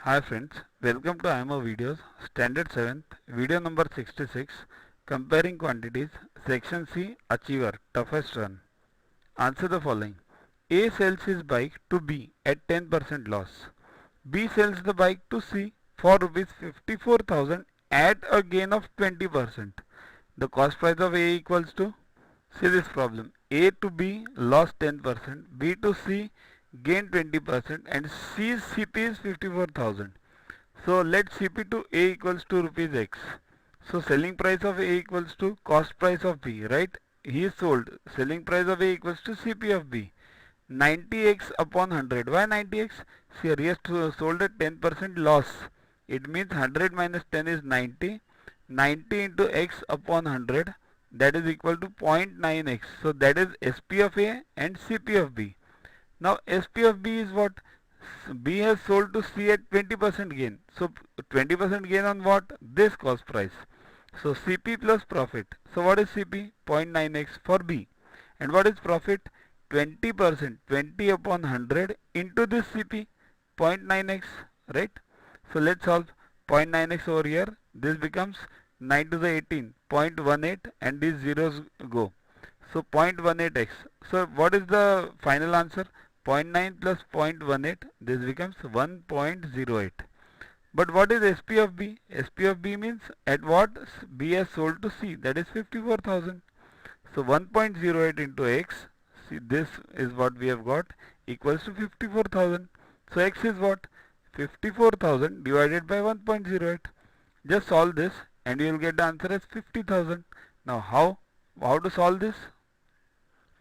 Hi friends, welcome to IMO videos, standard 7th, video number 66, comparing quantities, section C, achiever, toughest run. Answer the following. A sells his bike to B at 10% loss. B sells the bike to C for rupees 54,000 at a gain of 20%. The cost price of A equals to, see this problem, A to B lost 10%, B to C gained 20% and C's CP is 54,000. So let CP to A equals to rupees X. So selling price of A equals to cost price of B, right? He is sold. Selling price of A equals to CP of B. 90x upon 100. Why 90x? See, he has sold at 10% loss. It means 100 minus 10 is 90. 90 into x upon 100, that is equal to 0.9x. So that is SP of A and CP of B. Now SP of B is what? B has sold to C at 20% gain. So 20% gain on what? This cost price. So CP plus profit. So what is CP? 0.9x for B. And what is profit? 20%. 20 upon 100 into this CP. 0.9x. Right? So let's solve 0.9x over here. This becomes 9 to the 18. 0.18 and these zeros go. So 0.18x. So what is the final answer? 0.9 plus 0.18, this becomes 1.08. But what is SP of B? SP of B means at what B has sold to C, that is 54,000. So 1.08 into X, see this is what we have got, equals to 54,000. So X is what? 54,000 divided by 1.08. Just solve this and you will get the answer as 50,000. Now how to solve this?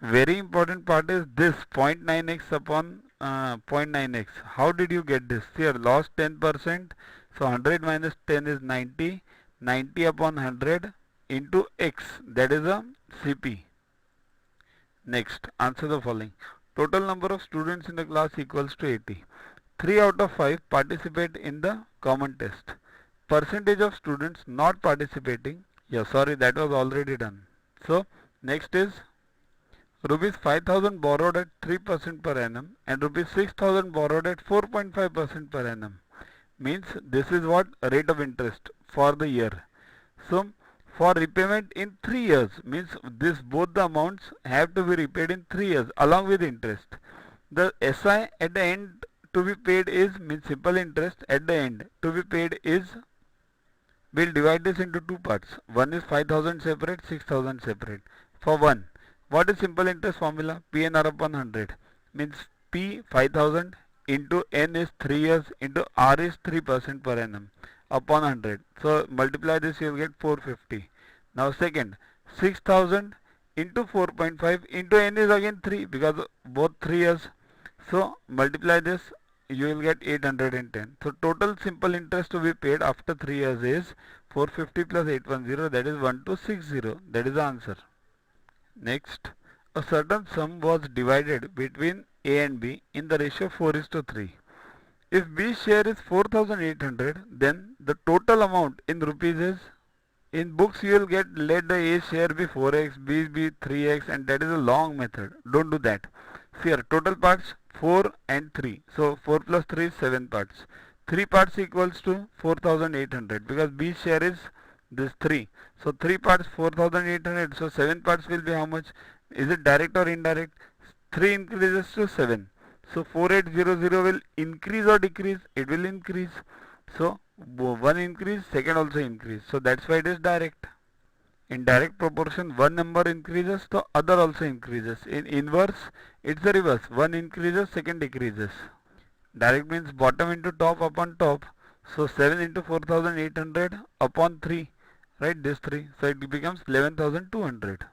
Very important part is this 0.9x upon 0.9x. How did you get this? Here lost 10%. So 100 minus 10 is 90. 90 upon 100 into x. That is a CP. Next, answer the following. Total number of students in the class equals to 80. 3 out of 5 participate in the common test. Percentage of students not participating. Yeah, sorry, that was already done. So next is rupees 5,000 borrowed at 3% per annum and rupees 6,000 borrowed at 4.5% per annum. Means this is what rate of interest for the year. So for repayment in 3 years means this both the amounts have to be repaid in 3 years along with interest. The SI at the end to be paid is means simple interest at the end to be paid is, we'll divide this into two parts. One is 5,000 separate, 6,000 separate. For one, what is simple interest formula? PNR upon 100 means P 5000 into N is 3 years into R is 3% per annum upon 100. So multiply this, you will get 450. Now second, 6000 into 4.5 into N is again 3 because both 3 years. So multiply this, you will get 810. So total simple interest to be paid after 3 years is 450 plus 810, that is 1260. That is the answer. Next, a certain sum was divided between A and B in the ratio 4:3. If B's share is 4,800, then the total amount in rupees is, in books you will get let the A share be 4x, B be 3x, and that is a long method. Don't do that. See here, total parts 4 and 3. So 4 plus 3 is 7 parts. 3 parts equals to 4,800 because B's share is this 3. So 3 parts 4,800. So 7 parts will be how much? Is it direct or indirect? 3 increases to 7. So 4800 will increase or decrease? It will increase. So one increase, second also increase. So that's why it is direct. In direct proportion, one number increases, the other also increases. In inverse, it's the reverse. One increases, second decreases. Direct means bottom into top upon top. So 7 into 4,800 upon 3. Right, this 3. So it becomes 11,200.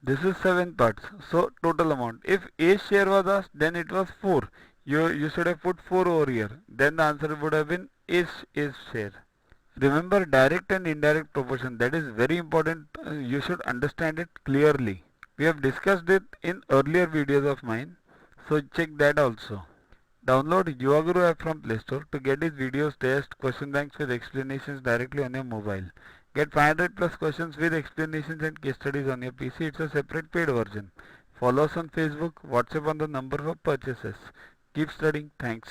This is 7 parts. So total amount. If A share was asked, then it was 4. You should have put 4 over here. Then the answer would have been A's share. Remember direct and indirect proportion. That is very important. You should understand it clearly. We have discussed it in earlier videos of mine. So check that also. Download Yuva app from Play Store to get these videos, tests, question banks with explanations directly on your mobile. Get 500 plus questions with explanations and case studies on your PC. It's a separate paid version. Follow us on Facebook, WhatsApp on the number for purchases. Keep studying. Thanks.